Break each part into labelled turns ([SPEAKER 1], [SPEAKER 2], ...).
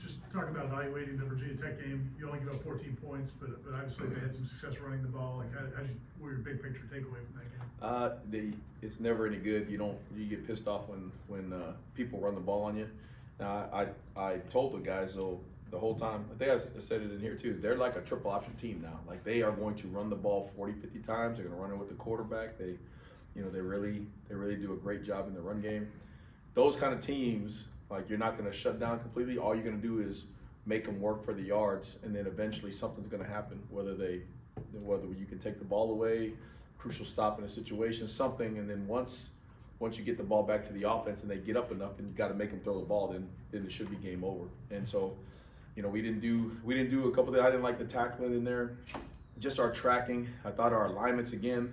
[SPEAKER 1] just talk about evaluating the Virginia Tech game. You only give up 14 points, but obviously they had some success running the ball. Like, what were your big picture takeaway from that game?
[SPEAKER 2] It's never any good. You get pissed off when people run the ball on you. Now I told the guys though the whole time. I think I said it in here too. They're like a triple option team now. Like they are going to run the ball 40, 50 times. They're going to run it with the quarterback. They really do a great job in the run game. Those kind of teams, like you're not going to shut down completely. All you're going to do is make them work for the yards, and then eventually something's going to happen. Whether you can take the ball away, crucial stop in a situation, something, and then once you get the ball back to the offense and they get up enough, and you got to make them throw the ball, then it should be game over. And so, we didn't do a couple that I didn't like the tackling in there. Just our tracking. I thought our alignments again.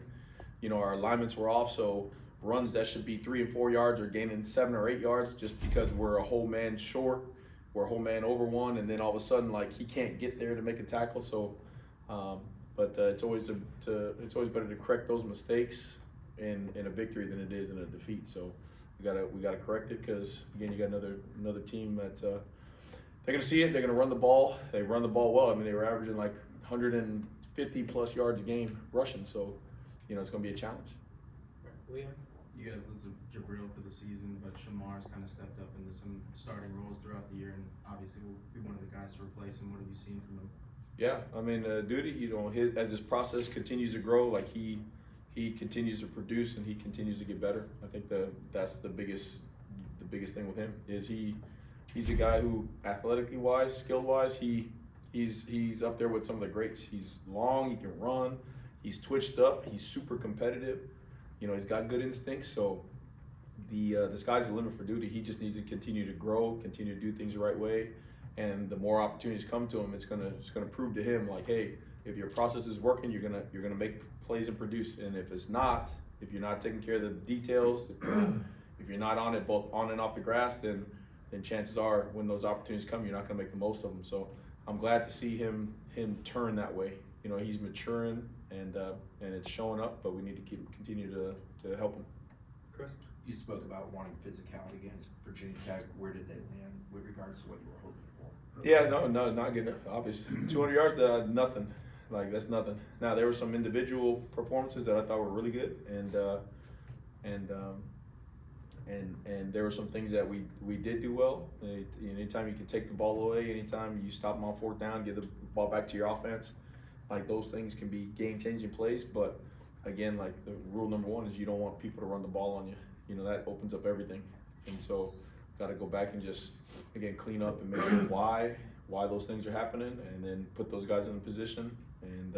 [SPEAKER 2] Our alignments were off, so runs that should be 3 and 4 yards are gaining 7 or 8 yards just because we're a whole man short, we're a whole man over one, and then all of a sudden like he can't get there to make a tackle. So, but it's always better to correct those mistakes in a victory than it is in a defeat. So we gotta correct it because again you got another team that's they're gonna see it. They're gonna run the ball. They run the ball well. I mean they were averaging like 150 plus yards a game rushing. So it's gonna be a challenge.
[SPEAKER 3] Liam?
[SPEAKER 4] You guys lose Jabril for the season, but Shamar's kind of stepped up into some starting roles throughout the year, and obviously will be one of the guys to replace him. What have you seen from him?
[SPEAKER 2] Yeah, I mean, Duty, as his process continues to grow, like he continues to produce and he continues to get better. I think that's the biggest thing with him is he's a guy who athletically wise, skill wise, he's up there with some of the greats. He's long, he can run, he's twitched up, he's super competitive. He's got good instincts, so the sky's the limit for Duty. He just needs to continue to grow, continue to do things the right way, and the more opportunities come to him, it's gonna prove to him like, hey, if your process is working, you're gonna make plays and produce. And if it's not, if you're not taking care of the details, if you're not on it both on and off the grass, then chances are when those opportunities come, you're not gonna make the most of them. So I'm glad to see him turn that way. He's maturing and it's showing up, but we need to continue to help him.
[SPEAKER 3] Chris?
[SPEAKER 5] You spoke about wanting physicality against Virginia Tech. Where did they land with regards to what you were hoping for?
[SPEAKER 2] Yeah, no, not good enough. Obviously, 200 yards, nothing. Like that's nothing. Now there were some individual performances that I thought were really good, and there were some things that we did do well. Anytime you can take the ball away, anytime you stop them on 4th down, get the ball back to your offense, like those things can be game-changing plays. But again, like the rule number 1 is you don't want people to run the ball on you. That opens up everything, and so got to go back and just again clean up and make sure why those things are happening, and then put those guys in a position and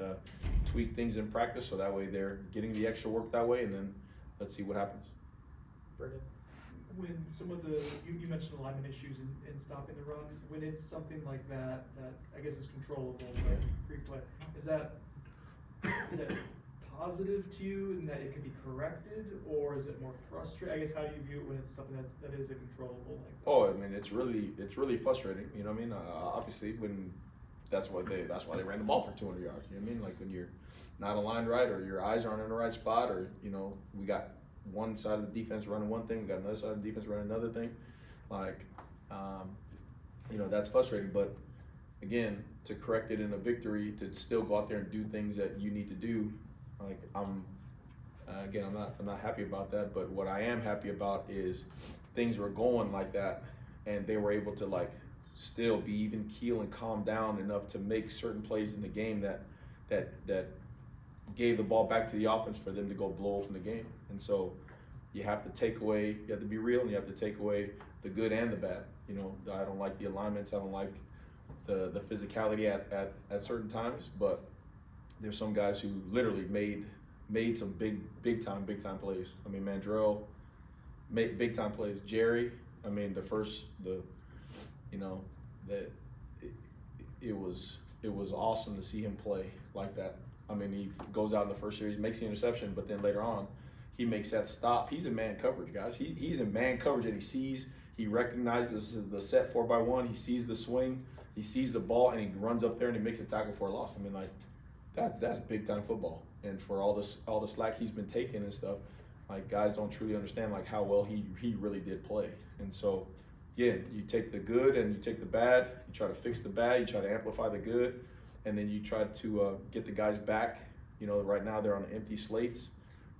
[SPEAKER 2] tweak things in practice so that way they're getting the extra work that way, and then let's see what happens.
[SPEAKER 3] Brendan?
[SPEAKER 6] When some of you mentioned alignment issues in stopping the run, when it's something like that I guess is controllable, but pre-play, is that positive to you in that it can be corrected, or is it more frustrating? I guess how do you view it when it's something that is a controllable?
[SPEAKER 2] Oh, I mean, it's really frustrating. You know what I mean? Obviously, when that's why they ran the ball for 200 yards. You know what I mean? Like when you're not aligned right, or your eyes aren't in the right spot, or we got one side of the defense running one thing, we got another side of the defense running another thing. Like, that's frustrating. But again, to correct it in a victory, to still go out there and do things that you need to do. Like I'm not happy about that, but what I am happy about is things were going like that, and they were able to like still be even keel and calm down enough to make certain plays in the game that gave the ball back to the offense for them to go blow open the game. And so you have to be real, and you have to take away the good and the bad. I don't like the alignments, I don't like the physicality at certain times, but there's some guys who literally made some big time plays. I mean, Mandrell made big time plays. Jerry, I mean, it was awesome to see him play like that. I mean, he goes out in the first series, makes the interception, but then later on, he makes that stop. He's in man coverage, guys. He's in man coverage, and he recognizes the set 4x1. He sees the swing, he sees the ball, and he runs up there and he makes a tackle for a loss. I mean, like, that's big time football. And for all the slack he's been taking and stuff, like guys don't truly understand like how well he really did play. And so again, you take the good and you take the bad, you try to fix the bad, you try to amplify the good, and then you try to get the guys back. You know, right now they're on empty slates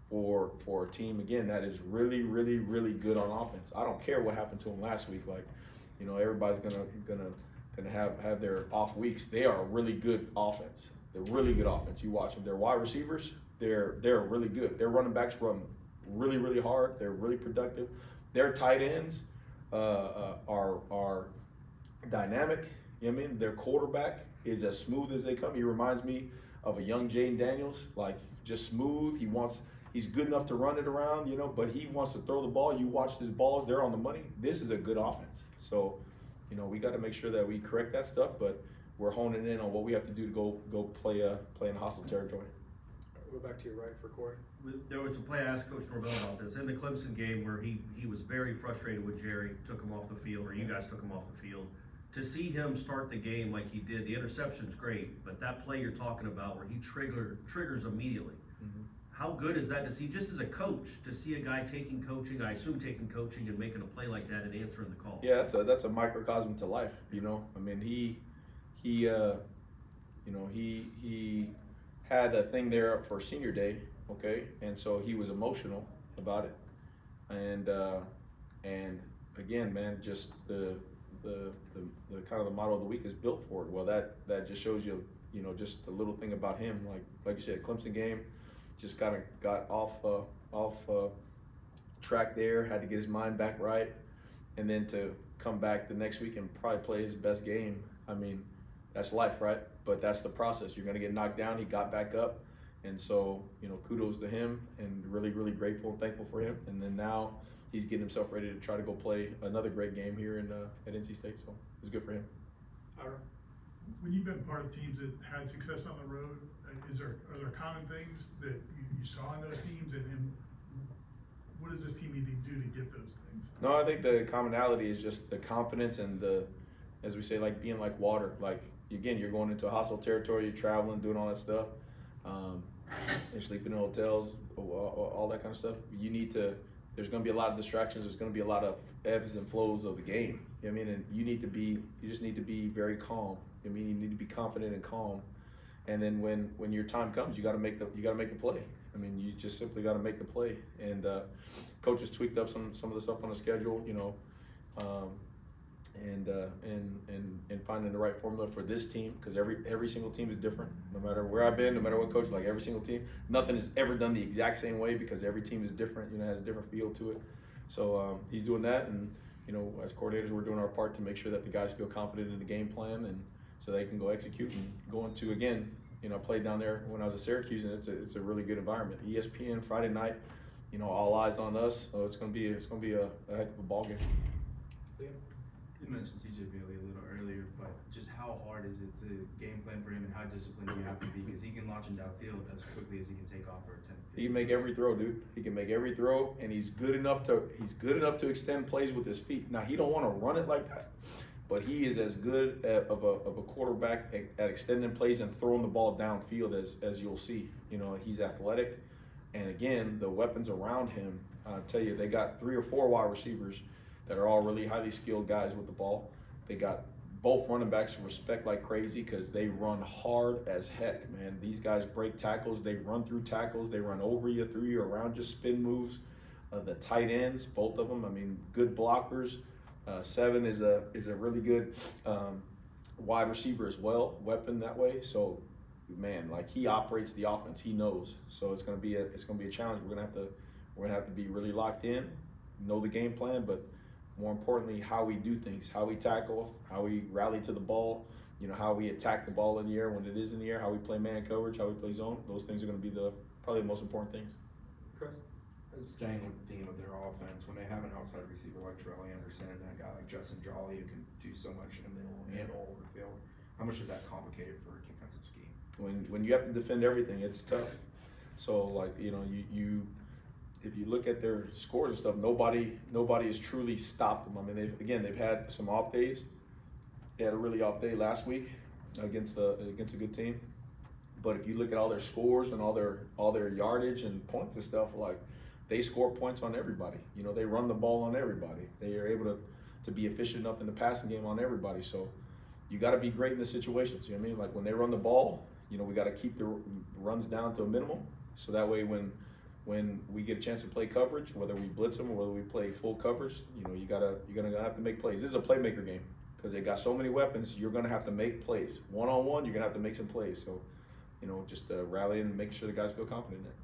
[SPEAKER 2] for a team, again, that is really, really, really good on offense. I don't care what happened to them last week. Like, you know, everybody's gonna have their off weeks. They are a really good offense. They're really good offense. You watch them. Their wide receivers, they're really good. Their running backs run really, really hard. They're really productive. Their tight ends are dynamic. You know what I mean? Their quarterback is as smooth as they come. He reminds me of a young Jaden Daniels, like just smooth. He's good enough to run it around, you know, but he wants to throw the ball. You watch his balls, they're on the money. This is a good offense. So, you know, we got to make sure that we correct that stuff, but we're honing in on what we have to do to go play in hostile territory.
[SPEAKER 3] We'll go back to your right for Corey.
[SPEAKER 7] There was a play I asked Coach Norvell about this in the Clemson game where he was very frustrated with Jerry, took him off the field, or you guys took him off the field. To see him start the game like he did, the interception's great, but that play you're talking about where he triggers immediately.
[SPEAKER 2] Mm-hmm.
[SPEAKER 7] How good is that to see, just as a coach, to see a guy taking coaching, I assume taking coaching and making a play like that and answering the call?
[SPEAKER 2] Yeah, that's a microcosm to life, you know. I mean, he had a thing there for senior day, okay, and so he was emotional about it, and again, man, just the kind of the motto of the week is built for it. Well, that just shows you, you know, just a little thing about him, like you said, Clemson game, just kind of got off track there, had to get his mind back right, and then to come back the next week and probably play his best game. I mean, that's life, right? But that's the process. You're going to get knocked down. He got back up. And so, you know, kudos to him and really, really grateful and thankful for him. And then now he's getting himself ready to try to go play another great game here at NC State. So it's good for him.
[SPEAKER 3] Ira?
[SPEAKER 1] When you've been part of teams that had success on the road, are there common things that you saw in those teams, and what does this team need to do to get those things?
[SPEAKER 2] No, I think the commonality is just the confidence and the, as we say, like being like water. Like, again, you're going into a hostile territory, you're traveling, doing all that stuff. You're sleeping in hotels, all that kind of stuff. There's going to be a lot of distractions. There's going to be a lot of ebbs and flows of the game. You know what I mean? And you just need to be very calm. I mean, you need to be confident and calm. And then when your time comes, you got to make the play. I mean, you just simply got to make the play. And coaches tweaked up some of the stuff on the schedule, you know, and finding the right formula for this team, because every single team is different. No matter where I've been, no matter what coach, like every single team, nothing is ever done the exact same way because every team is different. You know, has a different feel to it. So he's doing that, and you know, as coordinators, we're doing our part to make sure that the guys feel confident in the game plan, and so they can go execute and go into, again, you know, I played down there when I was at Syracuse, and it's a really good environment. ESPN Friday night, you know, all eyes on us. So it's gonna be a heck of a ball game.
[SPEAKER 3] Liam?
[SPEAKER 4] You mentioned CJ Bailey a little earlier, but just how hard is it to game plan for him, and how disciplined do you have to be? Because he can launch him downfield as quickly as he can take off for a 10.
[SPEAKER 2] He can make every throw, dude. He can make every throw, and he's good enough to extend plays with his feet. Now, he don't want to run it like that, but he is as good of a quarterback at extending plays and throwing the ball downfield as you'll see. You know, he's athletic, and again, the weapons around him. I tell you, they got 3 or 4 wide receivers that are all really highly skilled guys with the ball. They got both running backs respect like crazy because they run hard as heck, man. These guys break tackles, they run through tackles, they run over you, through you, around you, spin moves. The tight ends, both of them, I mean, good blockers. 7 is a really good wide receiver as well, weapon that way. So, man, like, he operates the offense, he knows. So it's gonna be a challenge. We're gonna have to be really locked in, know the game plan, but more importantly, how we do things, how we tackle, how we rally to the ball, you know, how we attack the ball in the air when it is in the air, how we play man coverage, how we play zone. Those things are going to be probably the most important things.
[SPEAKER 3] Chris?
[SPEAKER 5] Staying with the theme of their offense, when they have an outside receiver like Trell Anderson and a guy like Justin Jolly who can do so much in the middle and all over the field, how much is that complicated for a defensive scheme?
[SPEAKER 2] When you have to defend everything, it's tough. So, like, you know, if you look at their scores and stuff, nobody has truly stopped them. I mean, they've had some off days. They had a really off day last week against a good team. But if you look at all their scores and all their yardage and points and stuff, like, they score points on everybody. You know, they run the ball on everybody. They are able to to be efficient enough in the passing game on everybody. So you got to be great in the situations. You know what I mean? Like when they run the ball, you know, we got to keep the runs down to a minimum. So that way when we get a chance to play coverage, whether we blitz them or whether we play full coverage, you know, you're gonna have to make plays. This is a playmaker game because they got so many weapons. You're gonna have to make plays. One-on-one, you're gonna have to make some plays. So, you know, just rally and make sure the guys feel confident in it.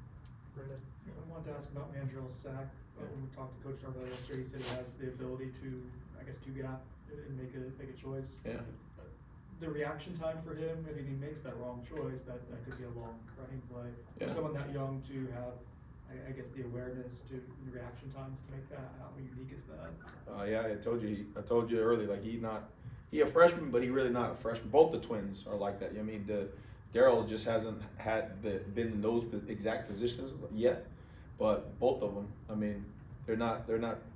[SPEAKER 3] Brendan?
[SPEAKER 6] I wanted to ask about Mandrell's sack. When we talked to Coach Norvell yesterday, he said he has the ability to, I guess, two-gap and make a choice.
[SPEAKER 2] Yeah.
[SPEAKER 6] The reaction time for him, if he makes that wrong choice, that could be a long running play.
[SPEAKER 2] Yeah.
[SPEAKER 6] For someone that young to have, I guess, the awareness to the reaction times to make that, how unique is that?
[SPEAKER 2] Yeah, I told you earlier, like he a freshman, but he really not a freshman. Both the twins are like that. You know what I mean, Daryl just hasn't been in those exact positions yet, but both of them, I mean, they're not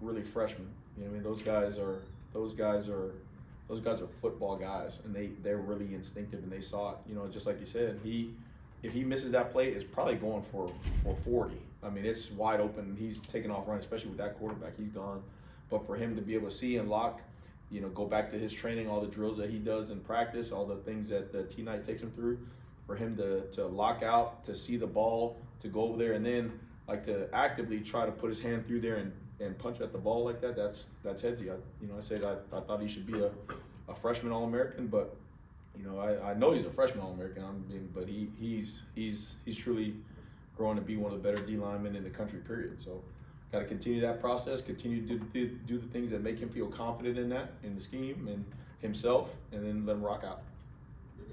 [SPEAKER 2] really freshmen. You know what I mean, those guys are football guys, and they're really instinctive, and they saw it. You know, just like you said, if he misses that play, it's probably going for 40. I mean, it's wide open, and he's taking off running, especially with that quarterback. He's gone. But for him to be able to see and lock, you know, go back to his training, all the drills that he does in practice, all the things that the T-Night takes him through, for him to lock out, to see the ball, to go over there, and then like to actively try to put his hand through there and punch at the ball like that, that's headsy. I said I thought he should be a freshman All-American, but you know, I know he's a freshman All-American. But he's truly growing to be one of the better D linemen in the country. Period. So, got to continue that process. Continue to do the things that make him feel confident in the scheme and himself, and then let him rock out.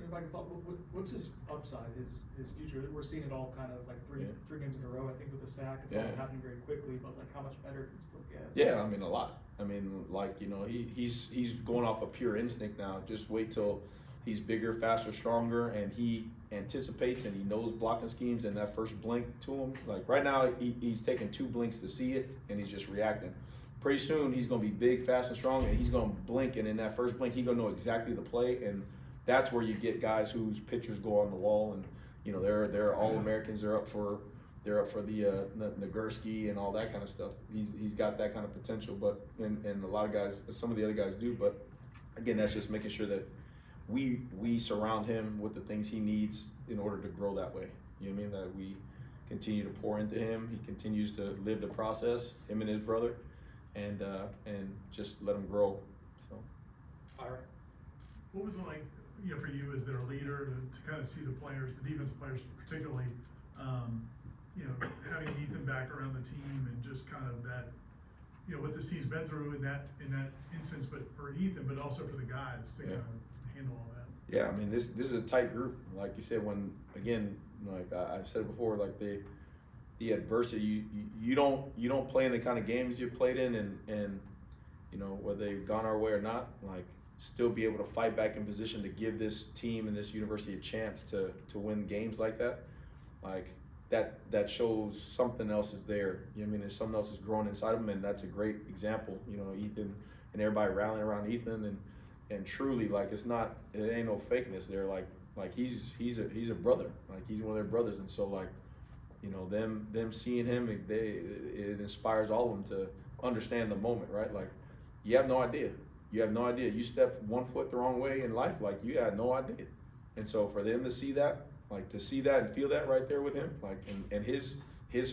[SPEAKER 6] If I can follow, what's his upside, his future? We're seeing it all kind of like three games in a row. I think with the sack, it's all happening very quickly. But like, how much better can he still get?
[SPEAKER 2] Yeah, I mean, a lot. I mean, like, you know, he's going off of pure instinct now. Just wait till he's bigger, faster, stronger, and he anticipates and he knows blocking schemes and that first blink to him. Like right now, he's taking 2 blinks to see it, and he's just reacting. Pretty soon, he's going to be big, fast, and strong, and he's going to blink, and in that first blink, he's going to know exactly the play, and that's where you get guys whose pictures go on the wall, and you know they're All-Americans. They're up for the Nagurski and all that kind of stuff. He's got that kind of potential, but and a lot of guys, some of the other guys do. But again, that's just making sure that we surround him with the things he needs in order to grow that way. You know what I mean? That we continue to pour into him. He continues to live the process, him and his brother, and just let him grow. So.
[SPEAKER 3] Ira?
[SPEAKER 1] What was it like, you know, for you as their leader to kind of see the players, the defense players particularly, you know, having Ethan back around the team and just kind of that, you know, what this team's been through in that instance, but for Ethan, but also for the guys to kind of handle all that.
[SPEAKER 2] Yeah, I mean, this is a tight group. Like you said, when again, like I've said it before, like the adversity, you don't play in the kind of games you played in, and you know, whether they've gone our way or not, like still be able to fight back in position to give this team and this university a chance to win games like that. Like that shows something else is there. You know what I mean? There's something else is growing inside of them, and that's a great example. You know, Ethan and everybody rallying around Ethan, and truly, like it ain't no fakeness there. Like he's a brother. Like he's one of their brothers, and so like, you know, them seeing him, it inspires all of them to understand the moment, right? Like you have no idea. You have no idea. You step 1 foot the wrong way in life, like you had no idea. And so for them to see that, like to see that and feel that right there with him, like and his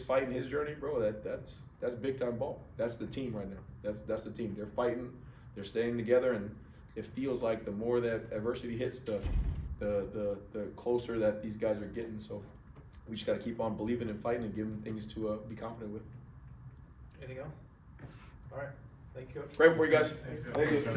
[SPEAKER 2] fight and his journey, bro, that's big time ball. That's the team right now. That's the team. They're fighting, they're staying together, and it feels like the more that adversity hits, the closer that these guys are getting. So we just got to keep on believing and fighting and give them things to be confident with.
[SPEAKER 3] Anything else? All right. Thank you, Coach.
[SPEAKER 2] Great for you guys.
[SPEAKER 1] Thanks, guys.
[SPEAKER 2] Thank you.